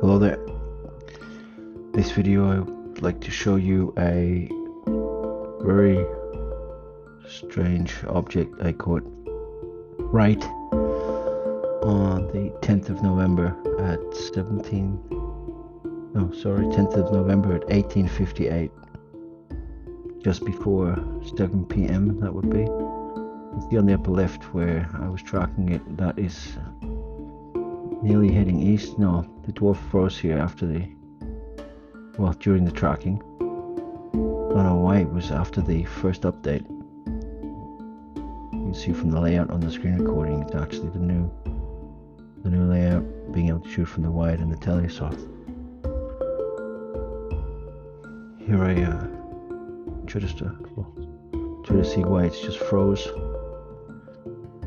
Hello there. This video I would like to show you a very strange object I caught right on the 10th of November at 10th of November at 18:58, just before 7 p.m. that would be. You see on the upper left where I was tracking it, that is nearly heading east. No, the dwarf froze here during the tracking. I don't know why, it was after the first update. You can see from the layout on the screen recording, it's actually the new layout, being able to shoot from the wide and the tele. So here I try to see why it's just froze.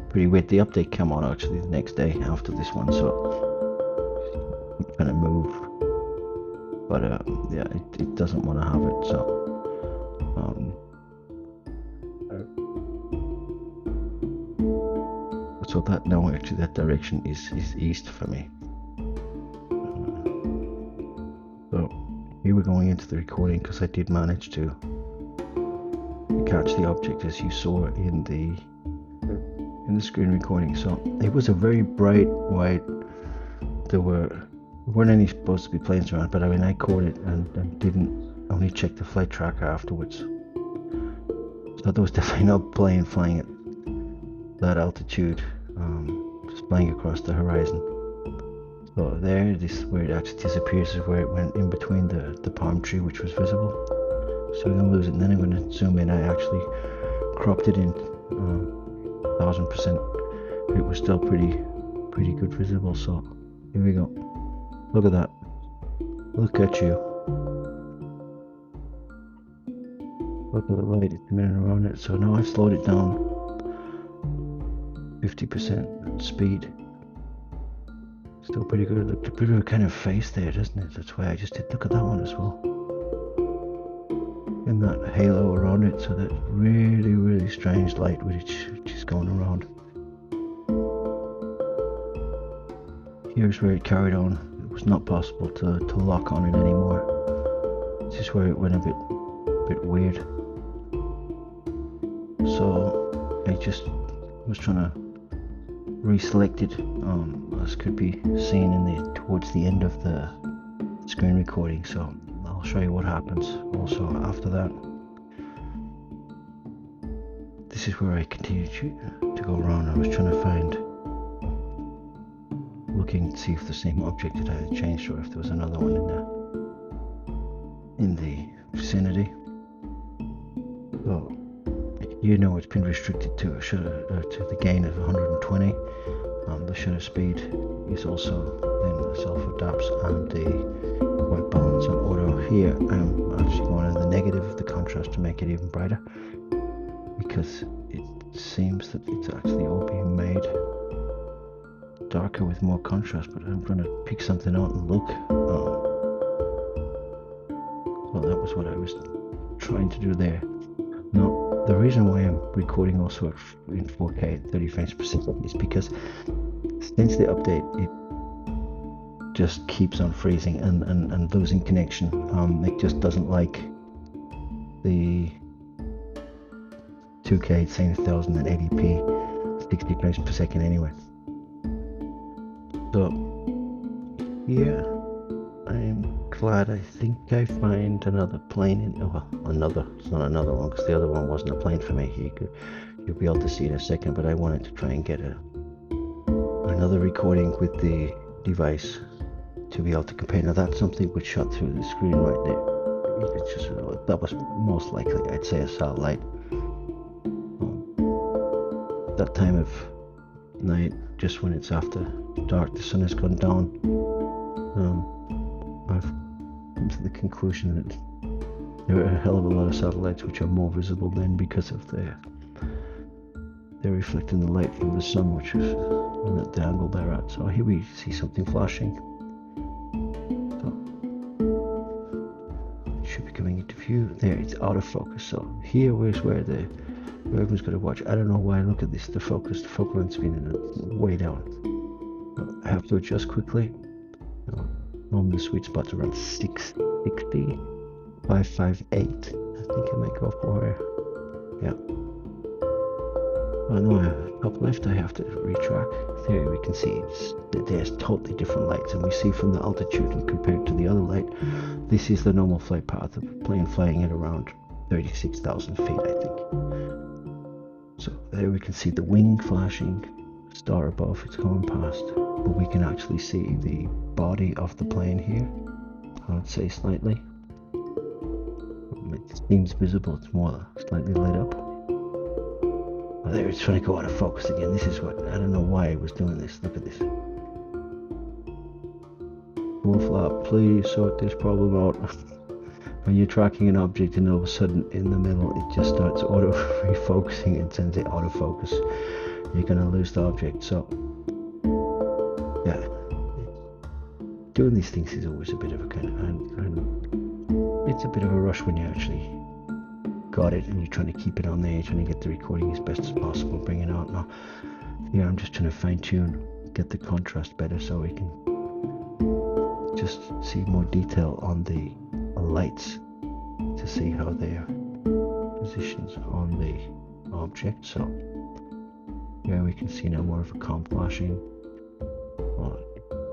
Pretty weird. The update came on actually the next day after this one, so I'm trying to move, but yeah, it doesn't want to have it. So that now actually that direction is east for me. So here we're going into the recording because I did manage to catch the object as you saw in the screen recording. So it was a very bright white. There weren't any supposed to be planes around, but I mean I caught it and didn't only check the flight tracker afterwards. So there was definitely no plane flying at that altitude, just flying across the horizon. So there, this is where it actually disappears, is where it went in between the palm tree, which was visible. So I'm gonna lose it, and then I'm gonna zoom in. I actually cropped it in 1000%. It was still pretty good visible. So here we go. Look at that. Look at you. Look at the light. It's coming around it. So now I've slowed it down 50% speed. Still pretty good. Look, a bit of a kind of face there, doesn't it? That's why I just did look at that one as well. And that halo around it, so that really strange light which is going around. Here's where it carried on. It was not possible to lock on it anymore. This is where it went a bit weird. So I just was trying to reselect it, as could be seen towards the end of the screen recording. So I'll show you what happens also after that. This is where I continued to go around. I was trying to looking to see if the same object had changed or if there was another one in the vicinity. So you know it's been restricted to the gain of 120. The shutter speed is also then self-adapts, and the white balance on auto. Here I'm actually going to the negative of the contrast to make it even brighter, because it seems that it's actually all being made darker with more contrast. But I'm going to pick something out and look. Well, that was what I was trying to do there. Now, the reason why I'm recording also in 4K at 30 frames per second is because since the update, it just keeps on freezing and losing connection. It just doesn't like the 2K, same 1080p, 60 frames per second anyway. So yeah, I'm glad. I think I find another plane it's not another one, because the other one wasn't a plane for me. You'll be able to see in a second, but I wanted to try and get another recording with the device to be able to compare. Now that's something which shot through the screen right there. It's just, that was most likely, I'd say, a satellite. That time of night, just when it's after dark, the sun has gone down, I've come to the conclusion that there are a hell of a lot of satellites which are more visible then, because of they're reflecting the light from the sun, which is at the angle they're at. So here we see something flashing. So it should be coming into view. There, it's out of focus. So here is where everyone's going to watch. I don't know why. Look at this. The focal length's been way down. I have to adjust quickly. Normally the sweet spot's around 660, 558. I think I might go for her. Yeah. Oh no, top left I have to retrack. There we can see there's totally different lights, and we see from the altitude and compared to the other light, this is the normal flight path of a plane flying at around 36,000 feet, I think. So there we can see the wing flashing, star above, it's going past, but we can actually see the body of the plane here. I would say slightly. It seems visible, it's more slightly lit up. Oh, there it's trying to go out of focus again. This is what, I don't know why it was doing this. Look at this. Full flap, please sort this problem out. When you're tracking an object and all of a sudden in the middle it just starts auto refocusing and sends it autofocus, you're going to lose the object. So yeah, doing these things is always a bit of a kind of, and it's a bit of a rush when you actually got it and you're trying to keep it on there, you're trying to get the recording as best as possible, bring it out. Now here I'm just trying to fine tune, get the contrast better so we can just see more detail on the lights to see how they're positioned on the object. So yeah, we can see now more of a calm flashing.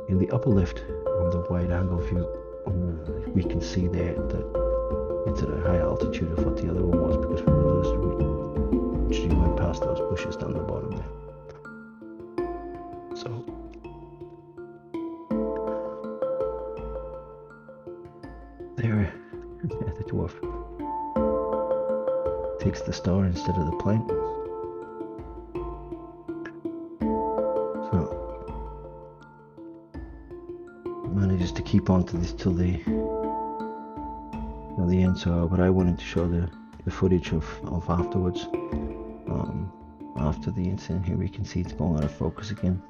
In the upper left on the wide angle view, we can see there that it's at a higher altitude of what the other one was, because we actually went past those bushes down the bottom there. So there, the dwarf takes the star instead of the plane. So manages to keep on to this till the end. So but I wanted to show the footage of afterwards. After the incident, here we can see it's going out of focus again,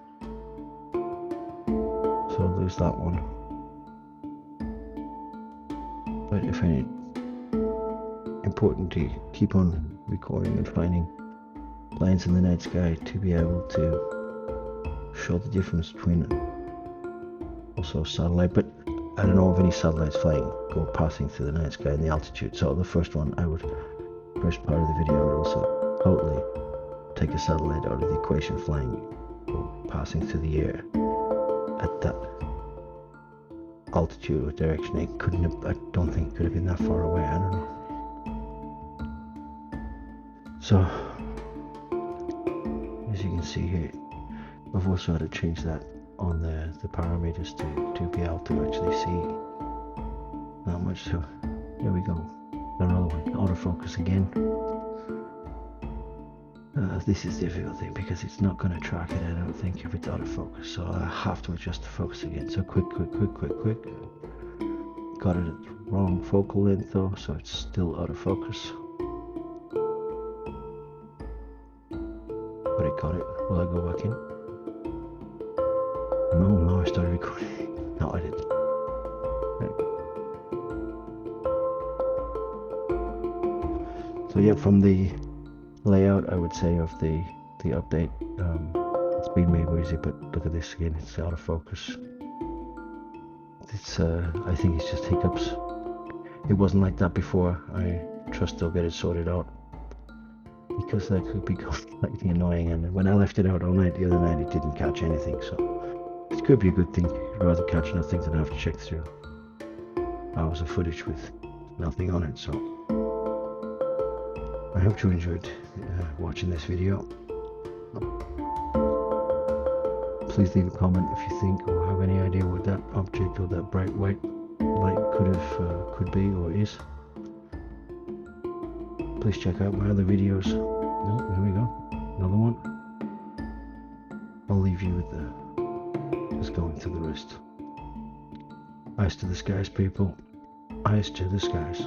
so I'll lose that one. But if any, important to keep on recording and finding planes in the night sky to be able to show the difference between also satellite, but I don't know of any satellites passing through the night sky in the altitude. So the first part of the video, I would also totally take a satellite out of the equation, flying or passing through the air at that altitude or direction. I don't think it could have been that far away, I don't know. So as you can see here, I've also had to change that on the parameters to be able to actually see that much. So there we go, another one, autofocus again. This is the difficult thing because it's not going to track it, I don't think, if it's out of focus, so I have to adjust the focus again. So quick. Got it at the wrong focal length though, so it's still out of focus. But it got it. Will I go back in? No, I started recording. No, I didn't. Right. So yeah, from the layout, I would say, of the update, it's been made more easy, but look at this again, it's out of focus. It's I think it's just hiccups. It wasn't like that before. I trust they'll get it sorted out, because that could be slightly annoying, and when I left it out all night the other night, it didn't catch anything, so it could be a good thing. I'd rather catch nothing than have to check through hours of footage with nothing on it. So I hope you enjoyed watching this video. Please leave a comment if you think or have any idea what that object or that bright white light could be or is. Please check out my other videos. Oh, there we go, another one. I'll leave you with just going to the wrist. Eyes to the skies, people. Eyes to the skies.